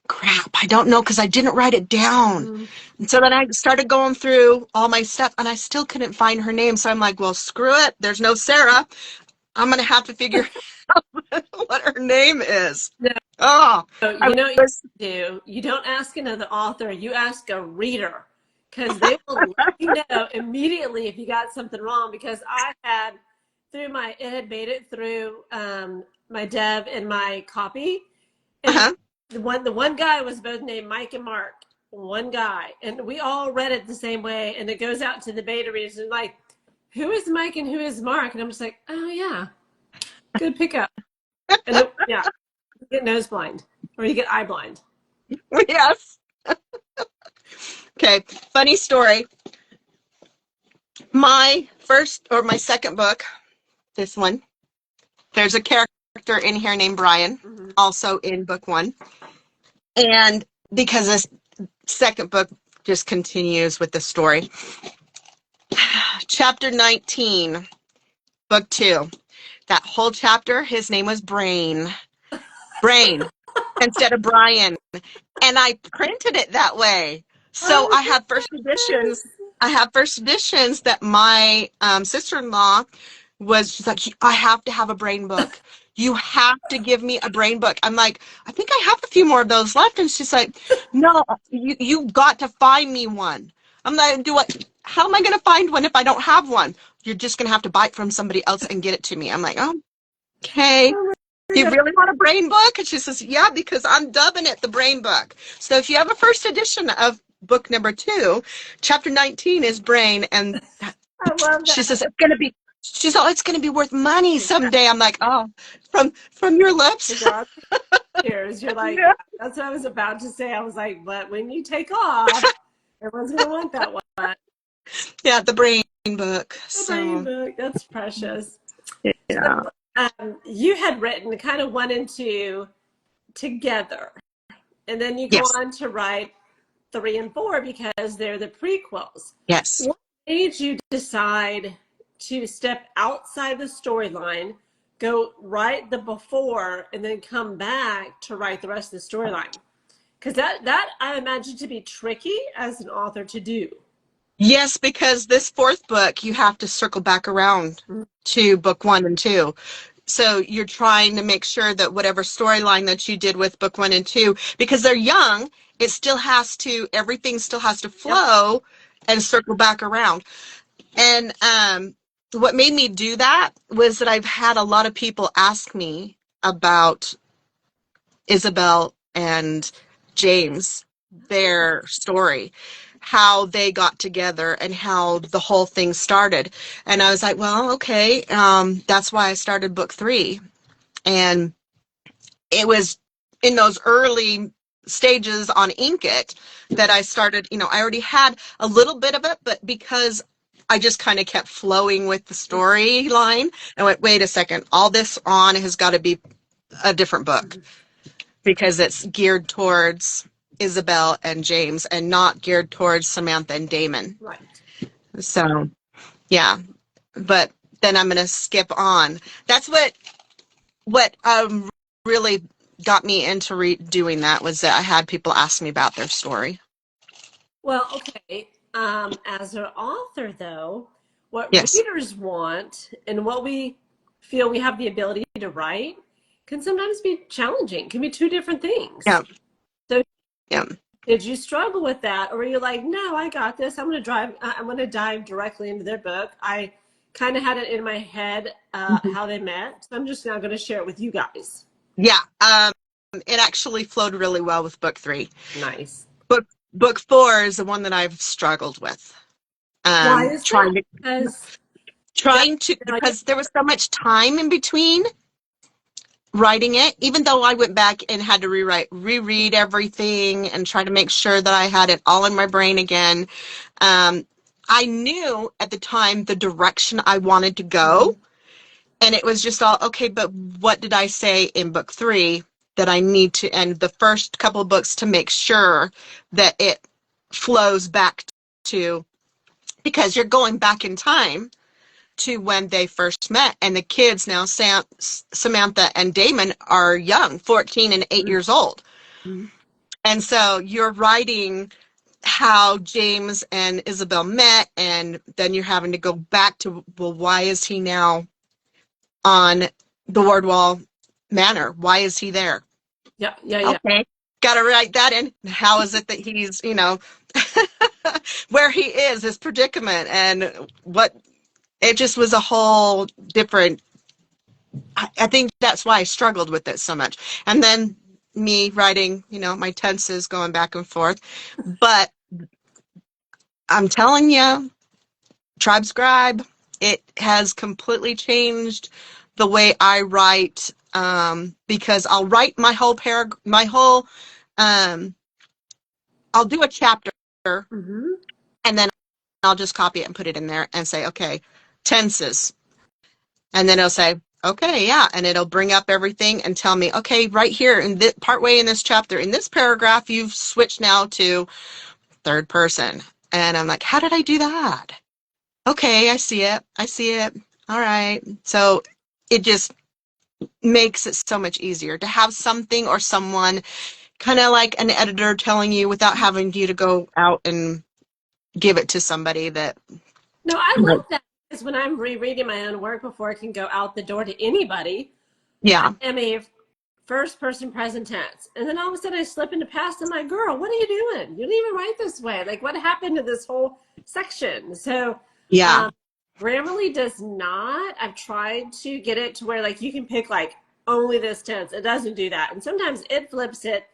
crap, I don't know because I didn't write it down. Mm-hmm. And so then I started going through all my stuff and I still couldn't find her name. So I'm like, well, screw it. There's no Sarah. I'm going to have to figure out what her name is. No, Oh, I you know what was, you do? You don't ask another author, you ask a reader, because they will let you know immediately if you got something wrong. Because it had made it through my dev and my copy, and uh-huh. the one guy was both named Mike and Mark. One guy, and we all read it the same way, and it goes out to the beta readers and like, who is Mike and who is Mark? And I'm just like, oh yeah, good pickup. And yeah, you get nose blind or you get eye blind. Yes. Okay. Funny story. My second book, this one, there's a character in here named Brian, Mm-hmm. also in book one. And because this second book just continues with the story. Chapter 19, book two. That whole chapter, his name was Brain. Brain instead of Brian. And I printed it that way. So Oh, I have first editions. I have first editions that my sister-in-law she's like, I have to have a Brain book. You have to give me a Brain book. I'm like, I think I have a few more of those left. And she's like, no, you got to find me one. I'm like, how am I going to find one if I don't have one? You're just going to have to buy it from somebody else and get it to me. I'm like, oh, okay. You really want a Brain book? And she says, yeah, because I'm dubbing it the Brain book. So if you have a first edition of book number 2, chapter 19 is Brain. And I love she that. says, it's going to be worth money someday. I'm like, oh, from your lips. Cheers. You're like, Yeah. yeah, that's what I was about to say. I was like, but when you take off, everyone's going to want that one. Yeah, the Brain book. The Brain book. That's precious. Yeah. You had written kind of 1 and 2 together, and then you go Yes. on to write 3 and 4 because they're the prequels. Yes. What made you decide to step outside the storyline, go write the before, and then come back to write the rest of the storyline? Because that I imagine to be tricky as an author to do. Yes, because this fourth book, you have to circle back around to book 1 and 2. So you're trying to make sure that whatever storyline that you did with book 1 and 2, because they're young, everything still has to flow and circle back around. And what made me do that was that I've had a lot of people ask me about Isabel and James, their story, how they got together and how the whole thing started. And I was like, well, okay, that's why I started book 3. And it was in those early stages on Inkit that I started, I already had a little bit of it, but because I just kind of kept flowing with the storyline, I went, wait a second, all this on has got to be a different book because it's geared towards Isabel and James and not geared towards Samantha and Damon. Right. So, yeah. But then I'm going to skip on. That's what really got me into doing that was that I had people ask me about their story. Well, okay. As an author, though, what Yes. readers want and what we feel we have the ability to write can sometimes be challenging. Can be 2 different things. Yeah. So, yeah. Did you struggle with that, or were you like, no, I got this. I'm going to dive directly into their book. I kind of had it in my head Mhm. how they met. So I'm just now going to share it with you guys. Yeah, it actually flowed really well with book 3. Nice. Book 4 is the one that I've struggled with. Why is that? Trying to Because that, trying to because there was so much time in between writing it, even though I went back and had to reread everything and try to make sure that I had it all in my brain again. I knew at the time the direction I wanted to go, and it was just all okay, but what did I say in book 3 that I need to end the first couple of books to make sure that it flows back to, because you're going back in time to when they first met, and the kids now, Samantha and Damon, are young, 14 and 8 years old. And so you're writing how James and Isabel met, and then you're having to go back to, well, why is he now on the Wardwall Manor? Why is he there? yeah, yeah, yeah. Okay, got to write that in. How is it that he's, where he is, his predicament, and what, it just was a whole different, I think that's why I struggled with it so much. And then me writing, my tenses going back and forth. But I'm telling you, Scribe, it has completely changed the way I write, because I'll write um, I'll do a chapter, and then I'll just copy it and put it in there and say, okay, tenses. And then it'll say, okay, yeah. And it'll bring up everything and tell me, okay, right here in this partway in this chapter, in this paragraph, you've switched now to third person. And I'm like, how did I do that? Okay, I see it. I see it. All right. So it just makes it so much easier to have something or someone, kind of like an editor, telling you without having you to go out and give it to somebody that. No, I love that because when I'm rereading my own work before it can go out the door to anybody, I Yeah. am a first person present tense. And then all of a sudden I slip into past and I'm like, girl, what are you doing? You didn't even write this way. Like, what happened to this whole section? So, Yeah. Grammarly does not. I've tried to get it to where like you can pick like only this tense. It doesn't do that. And sometimes it flips it,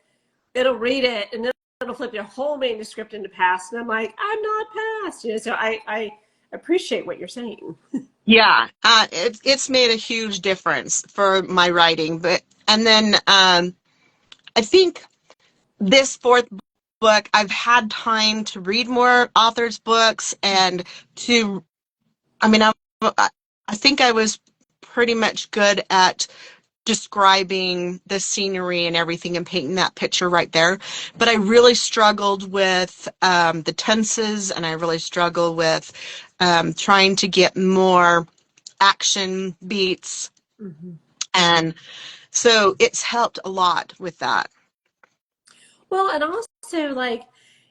it'll read it, and then it'll flip your whole manuscript into past. And I'm like, I'm not past. So I appreciate what you're saying. Yeah, it's made a huge difference for my writing. But and then I think this fourth book, I've had time to read more authors' books and to, I mean, I think I was pretty much good at describing the scenery and everything and painting that picture right there. But I really struggled with the tenses, and I really struggled with trying to get more action beats. And so it's helped a lot with that. Well, and also like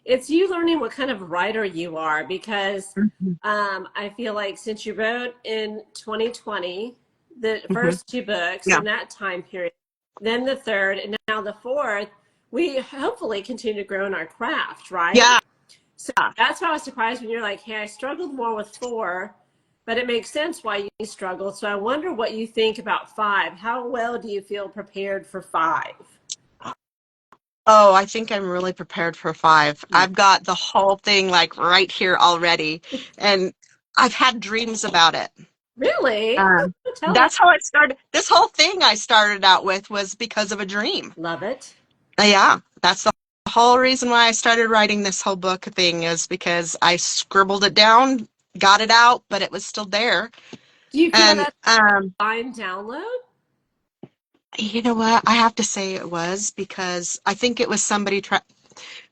it's you learning what kind of writer you are because I feel like since you wrote in 2020, the Mm-hmm. first two books Yeah. in that time period, then the third, and now the fourth, we hopefully continue to grow in our craft, right? Yeah. So that's why I was surprised when you're like, hey, I struggled more with 4, but it makes sense why you struggled. So I wonder what you think about 5. How well do you feel prepared for 5? Oh, I think I'm really prepared for 5. I've got the whole thing like right here already, and I've had dreams about it. Really? Oh, Um, tell us. that's how it started. This whole thing I started out with was because of a dream. Love it. Yeah, that's the whole reason why I started writing this whole book thing, is because I scribbled it down, got it out, but it was still there. Do you feel And that's fine download? you know what? I have to say it was, because I think it was somebody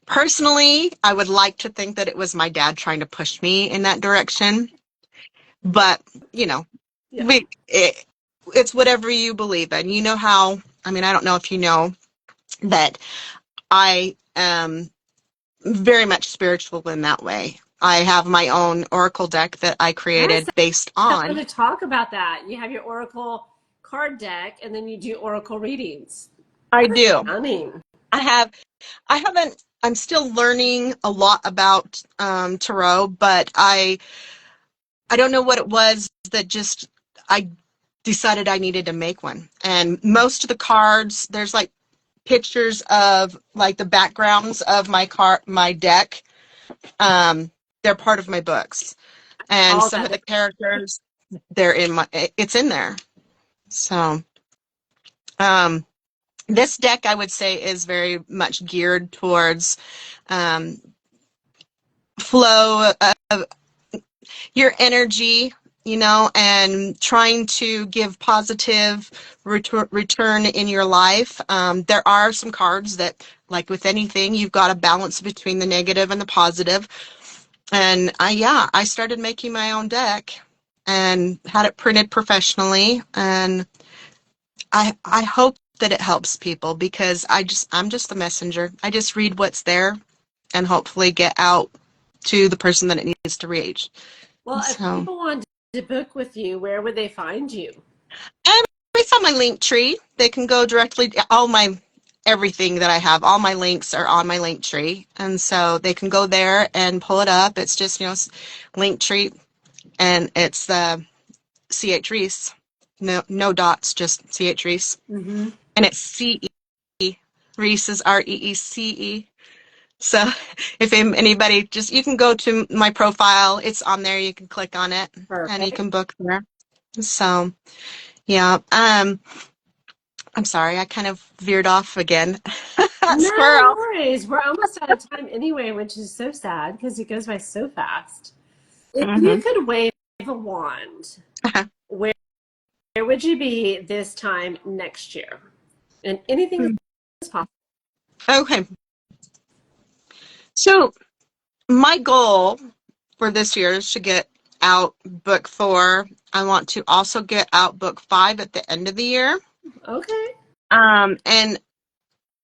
personally, I would like to think that it was my dad trying to push me in that direction. But, you know, Yeah. it's whatever you believe in. You know how, I mean, I don't know if you know that I am very much spiritual in that way. I have my own oracle deck that I Yes, created based I want on. to talk about that. You have your Oracle card deck and then you do Oracle readings. I That's do. stunning. I have, I haven't, I'm still learning a lot about tarot, but I don't know what it was that just, I decided I needed to make one. And most of the cards, there's like pictures of like the backgrounds of my deck. They're part of my books. And All some that. of the characters, it's in there. So, this deck, I would say, is very much geared towards flow of your energy, and trying to give positive return in your life. There are some cards that, like with anything, you've got a balance between the negative and the positive. And I started making my own deck and had it printed professionally. And I hope that it helps people, because I'm just the messenger. I just read what's there and hopefully get out to the person that it needs to reach. Well, if So, people want to book with you, where would they find you? and it's on my link tree. They can go directly, everything that I have, all my links are on my link tree. And so they can go there and pull it up. It's just, link tree, and it's CH Reece. No dots, just CH Reece. Mm-hmm. And it's CE. Reece is REECE. So if anybody, you can go to my profile. It's on there. You can click on it and you Perfect. can book there. So, yeah. I'm sorry. I kind of veered off again. No Squirrel. worries. We're almost out of time anyway, which is so sad because it goes by so fast. If you Hmm. could wave a wand, where would you be this time next year? And anything is possible. Okay. So my goal for this year is to get out book 4. I want to also get out book 5 at the end of the year. Okay. And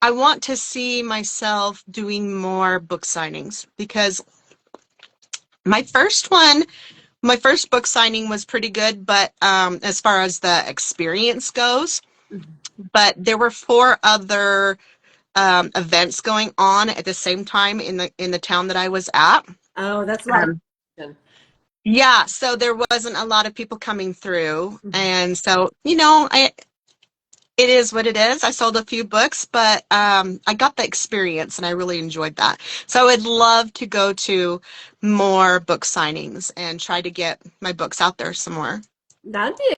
I want to see myself doing more book signings, because my first book signing was pretty good, but as far as the experience goes, but there were 4 other events going on at the same time in the town that I was at. Oh, that's a lot of Um, fun. yeah, so there wasn't a lot of people coming through, and so it is what it is. I sold a few books, but I got the experience and I really enjoyed that. So I would love to go to more book signings and try to get my books out there some more. That'd be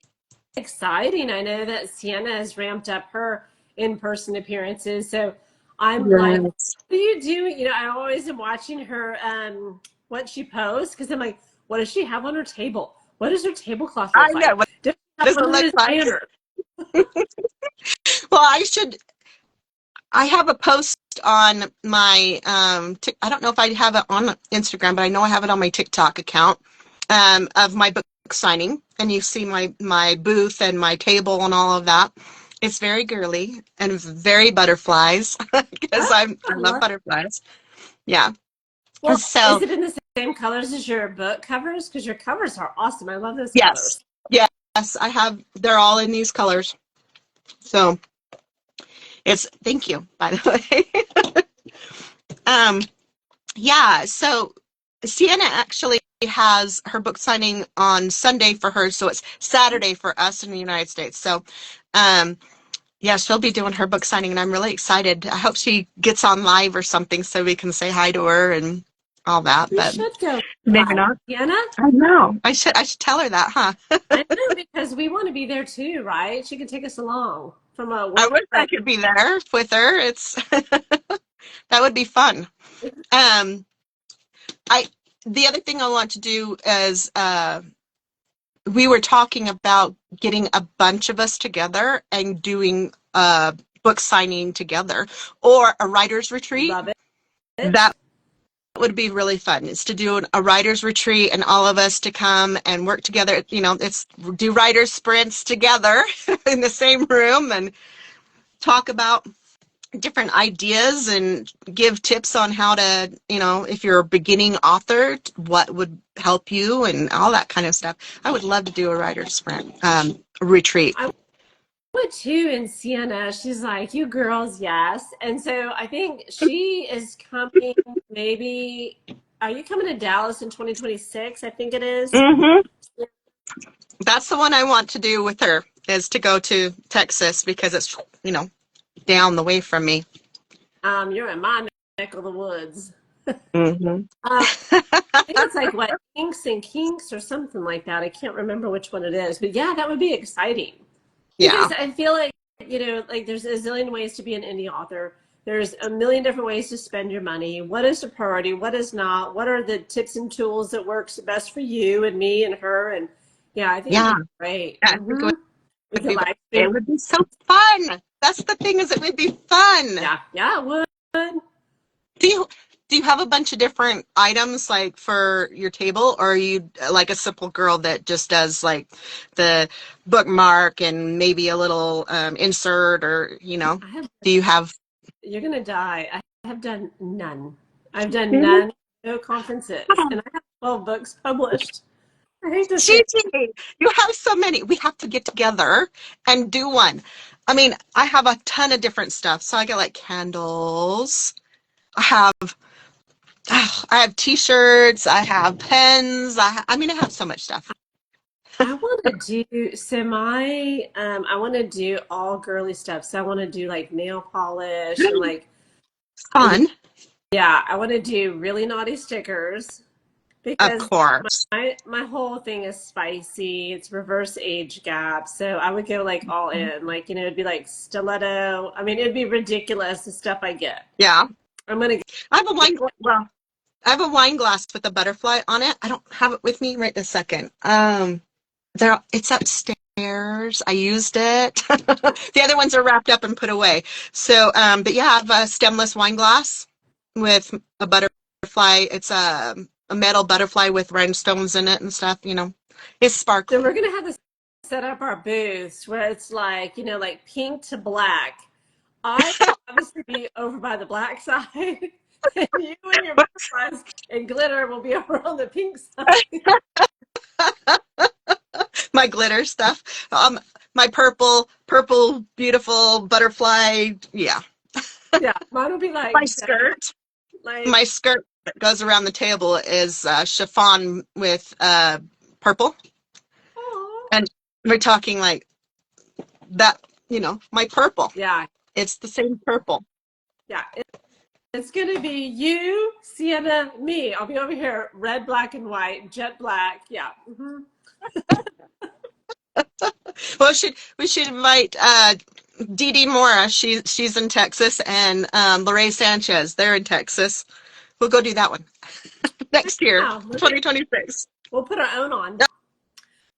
exciting. I know that Sienna has ramped up her in-person appearances. So I'm like, what Yes. do you do? I always am watching her what she posts, because I'm like, what does she have on her table? What does her tablecloth I look know. like? What Does she have does it one of look those like? banners? Well, I have a post on my, I don't know if I have it on Instagram, but I know I have it on my TikTok account, of my book signing. And you see my booth and my table and all of that. It's very girly and very butterflies, because Oh, I I love love. butterflies. Yeah. Well, is So, it in the same colors as your book covers? Because your covers are awesome. I love those yes. colors. Yes, they're all in these colors. So thank you, by the way. um, Yeah, so Sienna actually has her book signing on Sunday for her, so it's Saturday for us in the United States. So, um, yeah, she'll be doing her book signing, and I'm really excited. I hope she gets on live or something so we can say hi to her and all that, You but should go maybe live. not. Sienna? I know. I should tell her that, huh? I know, because we want to be there too, right? She can take us along from a I work wish I friend. could be there with her. That would be fun. Um, I the other thing I want to do is we were talking about getting a bunch of us together and doing a book signing together, or a writer's retreat. Love That it. would be really fun. It's to do a writer's retreat and all of us to come and work together. It's do writer's sprints together in the same room and talk about different ideas and give tips on how to, if you're a beginning author, what would help you and all that kind of stuff. I would love to do a writer's sprint retreat. I went too in Sienna. She's like, you girls, yes. And so I think she is coming maybe Are you coming to Dallas in 2026? I think it is. Mm-hmm. That's the one I want to do with her, is to go to Texas because it's, down the way from me. You're in my neck of the woods. Mm-hmm. I think it's like what Inks and Kinks or something like that. I can't remember which one it is, but yeah, that would be exciting Yeah. because I feel like like there's a zillion ways to be an indie author. There's a million different ways to spend your money. What is the priority? What is not? What are the tips and tools that works best for you and me and her? And yeah, I think it'd Yeah. be great. I think We would could be, live it stream. would be so fun. That's the thing, is it would be fun. Yeah, yeah, it would. Do you do you have a bunch of different items like for your table, or are you like a simple girl that just does like the bookmark and maybe a little insert, or I have. do you have? You're gonna die. I have done none. I've done none. No conferences, and I have 12 books published. I hate to say. Gigi, you have so many. We have to get together and do one. I mean, I have a ton of different stuff. So I get like candles. I have I have t-shirts. I have pens. I mean, I have so much stuff. I want to do so my I want to do all girly stuff. So I want to do like nail polish and like Fun, yeah, I want to do really naughty stickers of because course. my whole thing is spicy. It's reverse age gap. So I would go like all in. Like, it'd be like stiletto. I mean, it'd be ridiculous the stuff I get. Yeah. I'm gonna I have a wine. Well, I have a wine glass with a butterfly on it. I don't have it with me right this second. It's upstairs. I used it. The other ones are wrapped up and put away. So, but yeah, I have a stemless wine glass with a butterfly. It's a metal butterfly with rhinestones in it and stuff. It's so we're sparkly. gonna have to set up our booths where it's like, like pink to black. I will obviously be over by the black side, and you and your butterflies and glitter will be over on the pink side. My glitter stuff. My purple, beautiful butterfly. Yeah. Yeah, mine will be My like skirt. like My skirt that goes around the table is chiffon with purple, oh and we're talking like that. My purple. yeah, It's the same purple. yeah. It's gonna be you, Sienna, me. I'll be over here, red, black, and white, jet black. Yeah. Well, we should invite Dee Dee Mora. She's in Texas, and Lorraine Sanchez. They're in Texas. We'll go do that one next year, Wow, look at 2026. we'll put our own on.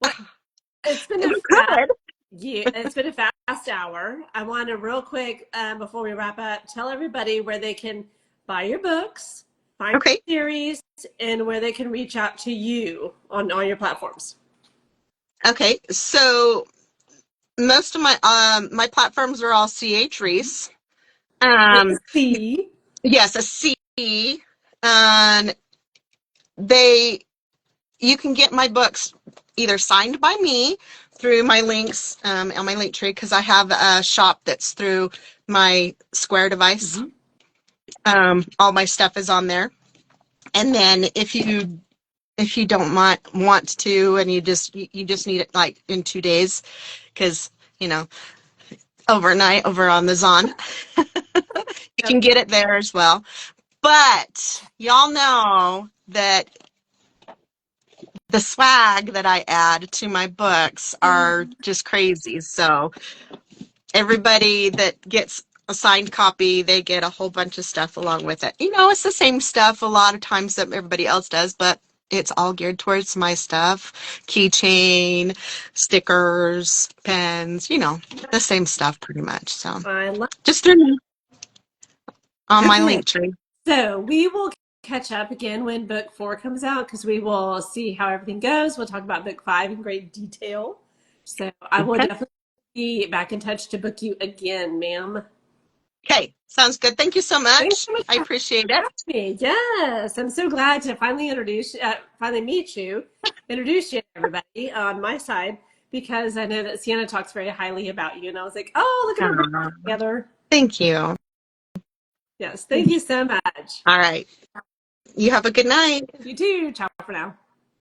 Well, it's been a We fast could. year. It's been a fast hour. I want to real quick before we wrap up, tell everybody where they can buy your books, find Okay. your series, and where they can reach out to you on all your platforms. Okay. So most of my platforms are all CH Reece. Let's Um, see. yes, a C, and they you can get my books either signed by me through my links on my link tree, because I have a shop that's through my Square device. All my stuff is on there, and then if you don't want to, and you just need it like in 2 days, because overnight over on the Zon, you Yep. can get it there as well. But y'all know that the swag that I add to my books are just crazy. So everybody that gets a signed copy, they get a whole bunch of stuff along with it. It's the same stuff a lot of times that everybody else does, but it's all geared towards my stuff. Keychain, stickers, pens, the same stuff pretty much. So I love just through me on my Okay. link tree. So we will catch up again when book 4 comes out because we will see how everything goes. We'll talk about book 5 in great detail. So I will Okay. definitely be back in touch to book you again, ma'am. Okay. Sounds good. Thank you so Thanks much. so much I for appreciate it. having me. Yes, I'm so glad to finally meet you, introduce you to everybody on my side because I know that Sienna talks very highly about you, and I was like, oh, look at our book together. Thank you. Yes, thank you so much. All right. You have a good night. You too. Ciao for now.